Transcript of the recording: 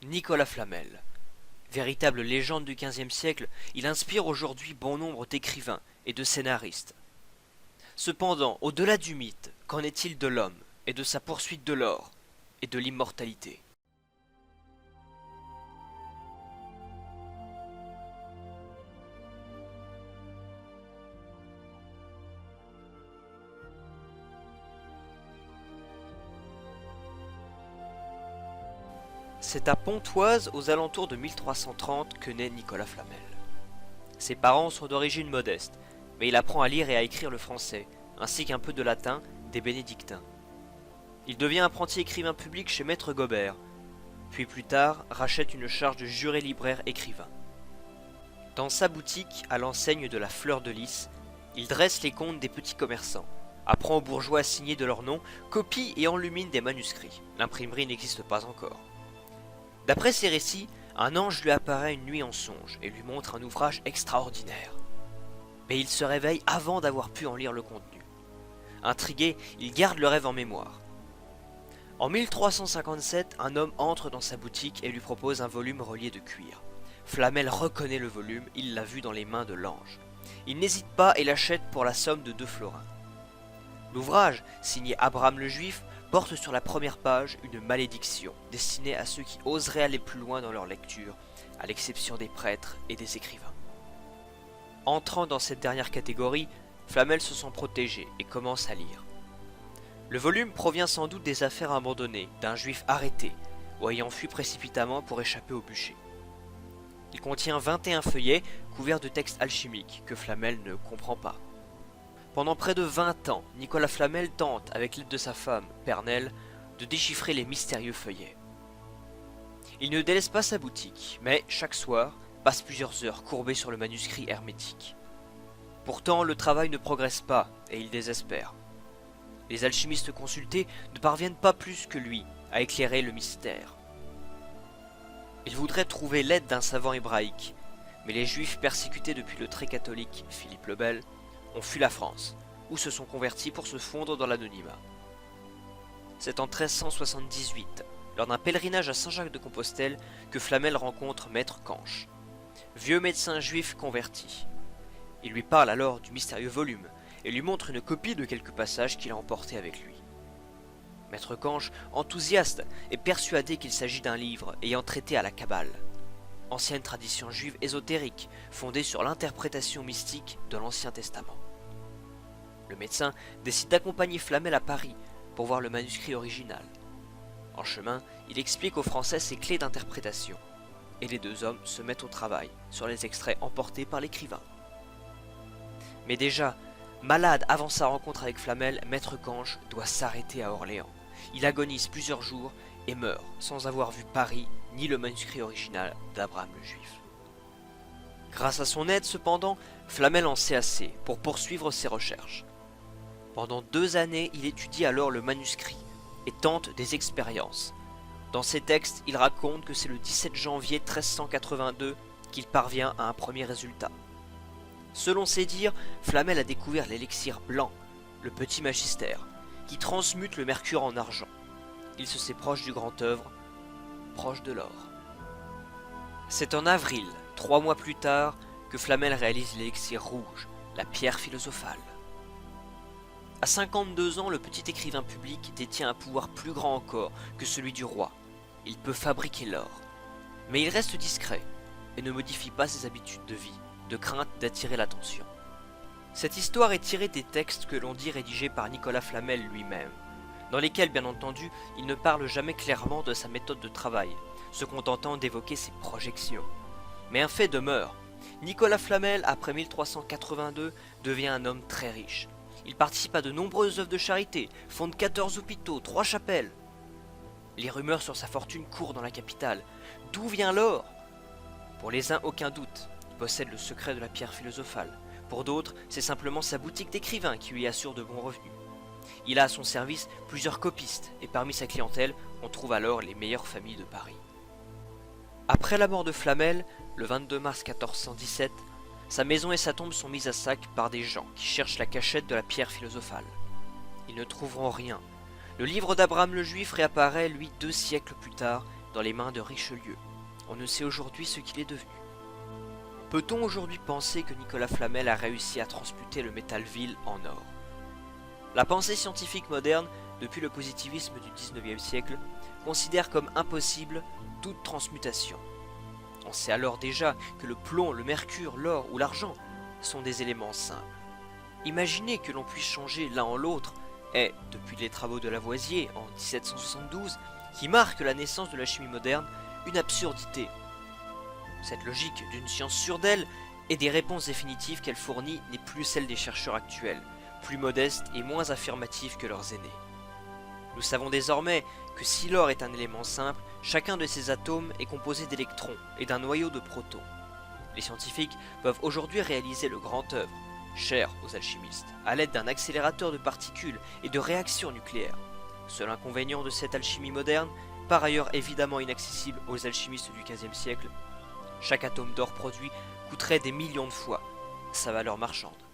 Nicolas Flamel. Véritable légende du XVe siècle, il inspire aujourd'hui bon nombre d'écrivains et de scénaristes. Cependant, au-delà du mythe, qu'en est-il de l'homme et de sa poursuite de l'or et de l'immortalité? C'est à Pontoise, aux alentours de 1330, que naît Nicolas Flamel. Ses parents sont d'origine modeste, mais il apprend à lire et à écrire le français, ainsi qu'un peu de latin, des bénédictins. Il devient apprenti écrivain public chez Maître Gobert, puis plus tard rachète une charge de juré libraire écrivain. Dans sa boutique, à l'enseigne de la Fleur de Lys, il dresse les comptes des petits commerçants, apprend aux bourgeois à signer de leur nom, copie et enlumine des manuscrits. L'imprimerie n'existe pas encore. D'après ses récits, un ange lui apparaît une nuit en songe et lui montre un ouvrage extraordinaire. Mais il se réveille avant d'avoir pu en lire le contenu. Intrigué, il garde le rêve en mémoire. En 1357, un homme entre dans sa boutique et lui propose un volume relié de cuir. Flamel reconnaît le volume, il l'a vu dans les mains de l'ange. Il n'hésite pas et l'achète pour la somme de 2 florins. L'ouvrage, signé Abraham le Juif, porte sur la première page une malédiction destinée à ceux qui oseraient aller plus loin dans leur lecture, à l'exception des prêtres et des écrivains. Entrant dans cette dernière catégorie, Flamel se sent protégé et commence à lire. Le volume provient sans doute des affaires abandonnées d'un juif arrêté ou ayant fui précipitamment pour échapper au bûcher. Il contient 21 feuillets couverts de textes alchimiques que Flamel ne comprend pas. Pendant près de 20 ans, Nicolas Flamel tente, avec l'aide de sa femme, Pernelle, de déchiffrer les mystérieux feuillets. Il ne délaisse pas sa boutique, mais chaque soir, passe plusieurs heures courbé sur le manuscrit hermétique. Pourtant, le travail ne progresse pas et il désespère. Les alchimistes consultés ne parviennent pas plus que lui à éclairer le mystère. Il voudrait trouver l'aide d'un savant hébraïque, mais les juifs persécutés depuis le très catholique Philippe le Bel ont fui la France, où se sont convertis pour se fondre dans l'anonymat. C'est en 1378, lors d'un pèlerinage à Saint-Jacques-de-Compostelle, que Flamel rencontre Maître Canche, vieux médecin juif converti. Il lui parle alors du mystérieux volume et lui montre une copie de quelques passages qu'il a emportés avec lui. Maître Canche, enthousiaste, est persuadé qu'il s'agit d'un livre ayant traité à la Kabbale, ancienne tradition juive ésotérique fondée sur l'interprétation mystique de l'Ancien Testament. Le médecin décide d'accompagner Flamel à Paris pour voir le manuscrit original. En chemin, il explique aux Français ses clés d'interprétation, et les deux hommes se mettent au travail sur les extraits emportés par l'écrivain. Mais déjà, malade avant sa rencontre avec Flamel, Maître Canche doit s'arrêter à Orléans. Il agonise plusieurs jours et meurt sans avoir vu Paris ni le manuscrit original d'Abraham le Juif. Grâce à son aide cependant, Flamel en sait assez pour poursuivre ses recherches. Pendant 2 années, il étudie alors le manuscrit et tente des expériences. Dans ses textes, il raconte que c'est le 17 janvier 1382 qu'il parvient à un premier résultat. Selon ses dires, Flamel a découvert l'élixir blanc, le petit magistère, qui transmute le mercure en argent. Il se sait proche du grand œuvre, proche de l'or. C'est en avril, 3 mois plus tard, que Flamel réalise l'élixir rouge, la pierre philosophale. À 52 ans, le petit écrivain public détient un pouvoir plus grand encore que celui du roi. Il peut fabriquer l'or. Mais il reste discret et ne modifie pas ses habitudes de vie, de crainte d'attirer l'attention. Cette histoire est tirée des textes que l'on dit rédigés par Nicolas Flamel lui-même, dans lesquels, bien entendu, il ne parle jamais clairement de sa méthode de travail, se contentant d'évoquer ses projections. Mais un fait demeure. Nicolas Flamel, après 1382, devient un homme très riche. Il participe à de nombreuses œuvres de charité, fonde 14 hôpitaux, 3 chapelles. Les rumeurs sur sa fortune courent dans la capitale. D'où vient l'or? Pour les uns, aucun doute. Il possède le secret de la pierre philosophale. Pour d'autres, c'est simplement sa boutique d'écrivain qui lui assure de bons revenus. Il a à son service plusieurs copistes, et parmi sa clientèle, on trouve alors les meilleures familles de Paris. Après la mort de Flamel, le 22 mars 1417, sa maison et sa tombe sont mises à sac par des gens qui cherchent la cachette de la pierre philosophale. Ils ne trouveront rien. Le livre d'Abraham le Juif réapparaît, lui, 2 siècles plus tard, dans les mains de Richelieu. On ne sait aujourd'hui ce qu'il est devenu. Peut-on aujourd'hui penser que Nicolas Flamel a réussi à transmuter le métal vil en or? La pensée scientifique moderne, depuis le positivisme du XIXe siècle, considère comme impossible toute transmutation. On sait alors déjà que le plomb, le mercure, l'or ou l'argent sont des éléments simples. Imaginer que l'on puisse changer l'un en l'autre est, depuis les travaux de Lavoisier en 1772, qui marquent la naissance de la chimie moderne, une absurdité. Cette logique d'une science sûre d'elle et des réponses définitives qu'elle fournit n'est plus celle des chercheurs actuels, plus modestes et moins affirmatifs que leurs aînés. Nous savons désormais que si l'or est un élément simple, chacun de ses atomes est composé d'électrons et d'un noyau de protons. Les scientifiques peuvent aujourd'hui réaliser le grand œuvre, cher aux alchimistes, à l'aide d'un accélérateur de particules et de réactions nucléaires. Seul inconvénient de cette alchimie moderne, par ailleurs évidemment inaccessible aux alchimistes du XVe siècle, chaque atome d'or produit coûterait des millions de fois sa valeur marchande.